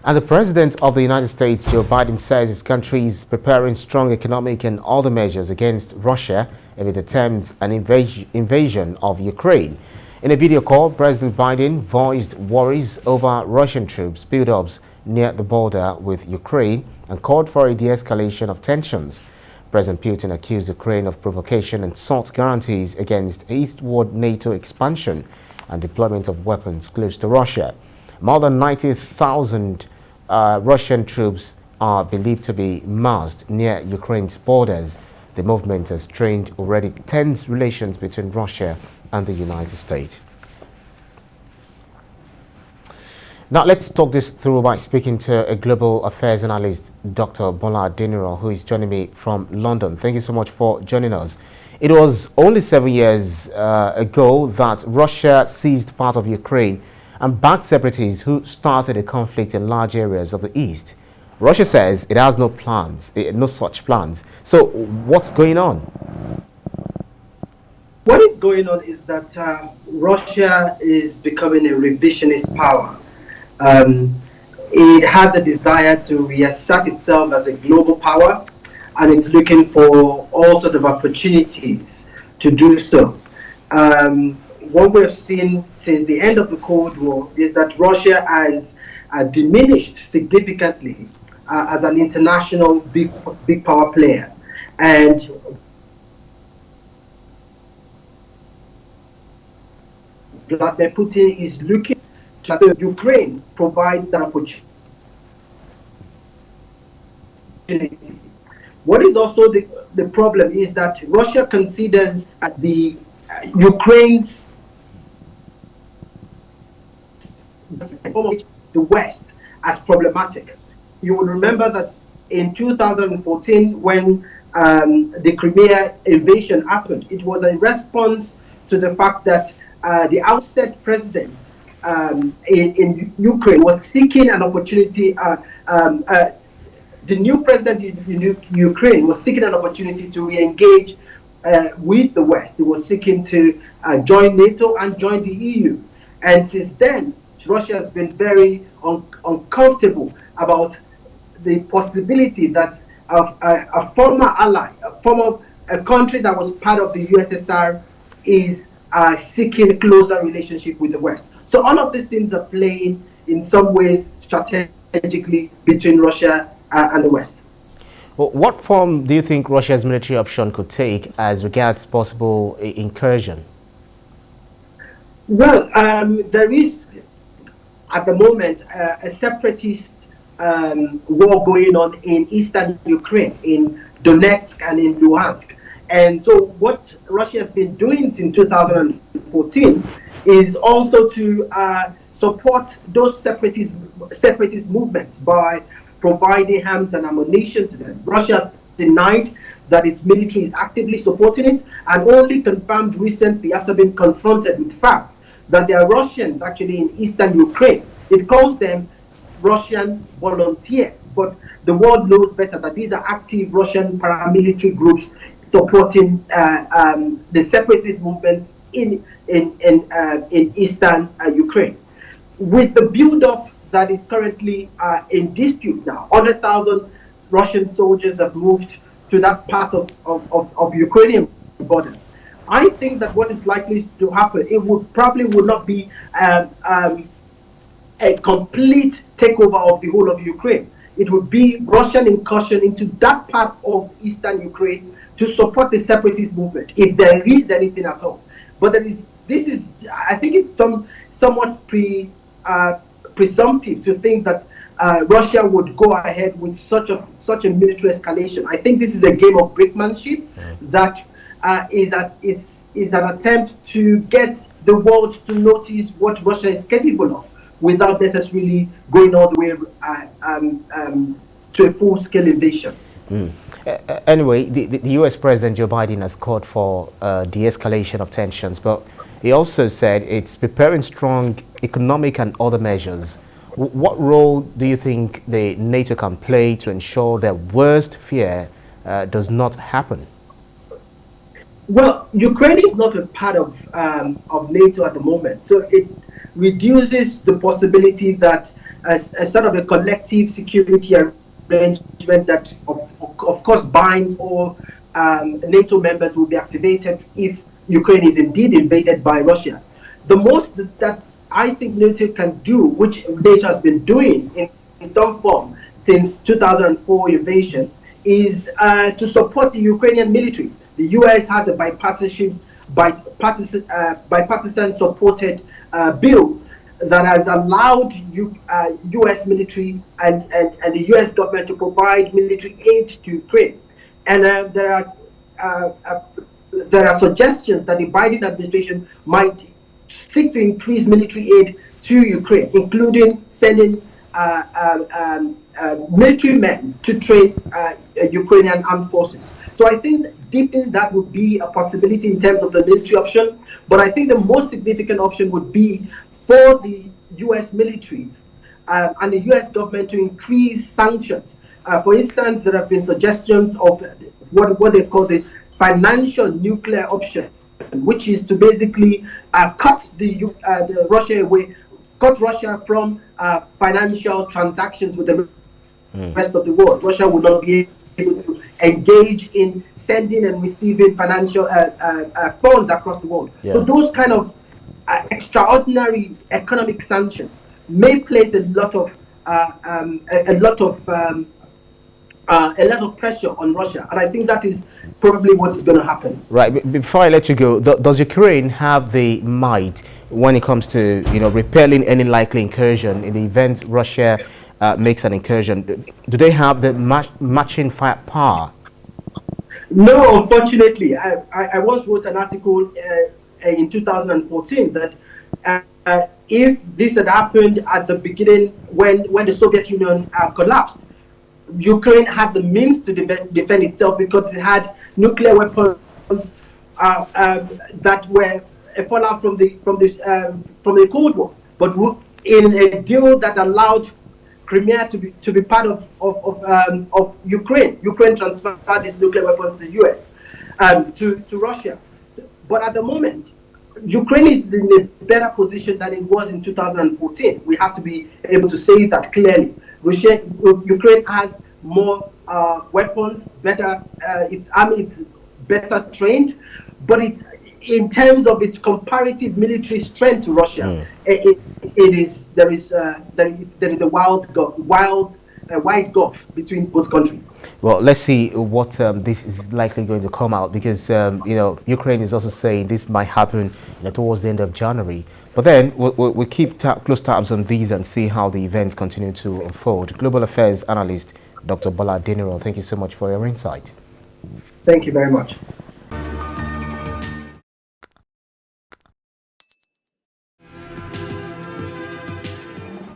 And the President of the United States, Joe Biden, says his country is preparing strong economic and other measures against Russia if it attempts an invasion of Ukraine. In a video call, President Biden voiced worries over Russian troops buildups near the border with Ukraine and called for a de-escalation of tensions. President Putin accused Ukraine of provocation and sought guarantees against eastward NATO expansion and deployment of weapons close to Russia. More than 90,000 Russian troops are believed to be massed near Ukraine's borders. The movement has strained already tense relations between Russia and the United States. Now let's talk this through by speaking to a global affairs analyst, Dr. Bola Adeniran, who is joining me from London. Thank you so much for joining us. It was only 7 years ago that Russia seized part of Ukraine and backed separatists who started a conflict in large areas of the east. Russia says it has no plans, no such plans. So what's going on? What is going on is that Russia is becoming a revisionist power. It has a desire to reassert itself as a global power, and it's looking for all sorts of opportunities to do so. What we've seen since the end of the Cold War is that Russia has diminished significantly as an international big power player, and Vladimir Putin is looking to Ukraine provides that opportunity. What is also the problem is that Russia considers the Ukraine's the West as problematic. You will remember that in 2014, when the Crimea invasion happened, it was a response to the fact that the ousted president in Ukraine was seeking an opportunity. The new president in Ukraine was seeking an opportunity to re-engage with the West. He was seeking to join NATO and join the EU. And since then, Russia has been very uncomfortable about the possibility that a former ally, a country that was part of the USSR, is seeking a closer relationship with the West. So all of these things are playing in some ways strategically between Russia and the West. Well, what form do you think Russia's military option could take as regards possible incursion? Well, there is at the moment a separatist war going on in eastern Ukraine, in Donetsk and in Luhansk. And so what Russia has been doing since 2014 is also to support those separatist movements by providing arms and ammunition to them. Russia has denied that its military is actively supporting it, and only confirmed recently, after being confronted with facts, that there are Russians actually in eastern Ukraine. It calls them Russian volunteers, but the world knows better that these are active Russian paramilitary groups supporting the separatist movements in eastern Ukraine. With the build-up that is currently in dispute now, 100,000 Russian soldiers have moved to that part of Ukrainian borders. I think that what is likely to happen, it would not be a complete takeover of the whole of Ukraine. It would be Russian incursion into that part of eastern Ukraine to support the separatist movement, if there is anything at all. But I think it's somewhat presumptive to think that Russia would go ahead with such a military escalation. I think this is a game of brinkmanship that is an attempt to get the world to notice what Russia is capable of, without necessarily going all the way to a full-scale invasion. Anyway, the U.S. President Joe Biden has called for de-escalation of tensions, but he also said it's preparing strong economic and other measures. What role do you think the NATO can play to ensure that worst fear does not happen? Well, Ukraine is not a part of NATO at the moment, so it reduces the possibility that a sort of a collective security arrangement that, of course, binds all NATO members will be activated if Ukraine is indeed invaded by Russia. The most that I think NATO can do, which NATO has been doing in some form since 2004 invasion, is to support the Ukrainian military. The US has a bipartisan supported bill that has allowed US military and the US government to provide military aid to Ukraine. And there are suggestions that the Biden administration might seek to increase military aid to Ukraine, including sending military men to train Ukrainian armed forces. So I think deepening that would be a possibility in terms of the military option. But I think the most significant option would be for the US military and the US government to increase sanctions. For instance, there have been suggestions of what they call the financial nuclear option, which is to basically cut the Russia away, cut Russia from financial transactions with the rest of the world. Russia will not be able to engage in sending and receiving financial funds across the world. Yeah. So those kind of extraordinary economic sanctions may place a lot of pressure on Russia, and I think that is probably what's going to happen. Right. Before I let you go, does Ukraine have the might when it comes to repelling any likely incursion in the event Russia makes an incursion? Do they have the matching firepower? No, unfortunately. I once wrote an article in 2014 that if this had happened at the beginning when the Soviet Union collapsed, Ukraine had the means to defend itself because it had nuclear weapons that were a fallout from the Cold War, but in a deal that allowed Crimea to be part of Ukraine. Ukraine transferred its nuclear weapons to the US, to Russia. But at the moment, Ukraine is in a better position than it was in 2014. We have to be able to say that clearly. Ukraine has more weapons, better, its army is better trained, but it's in terms of its comparative military strength to Russia, there is a wide gulf between both countries. Well, let's see what this is likely going to come out, because Ukraine is also saying this might happen towards the end of January. But then we'll keep close tabs on these and see how the events continue to unfold. Global Affairs Analyst Dr. Bola Adeniran, thank you so much for your insights. Thank you very much.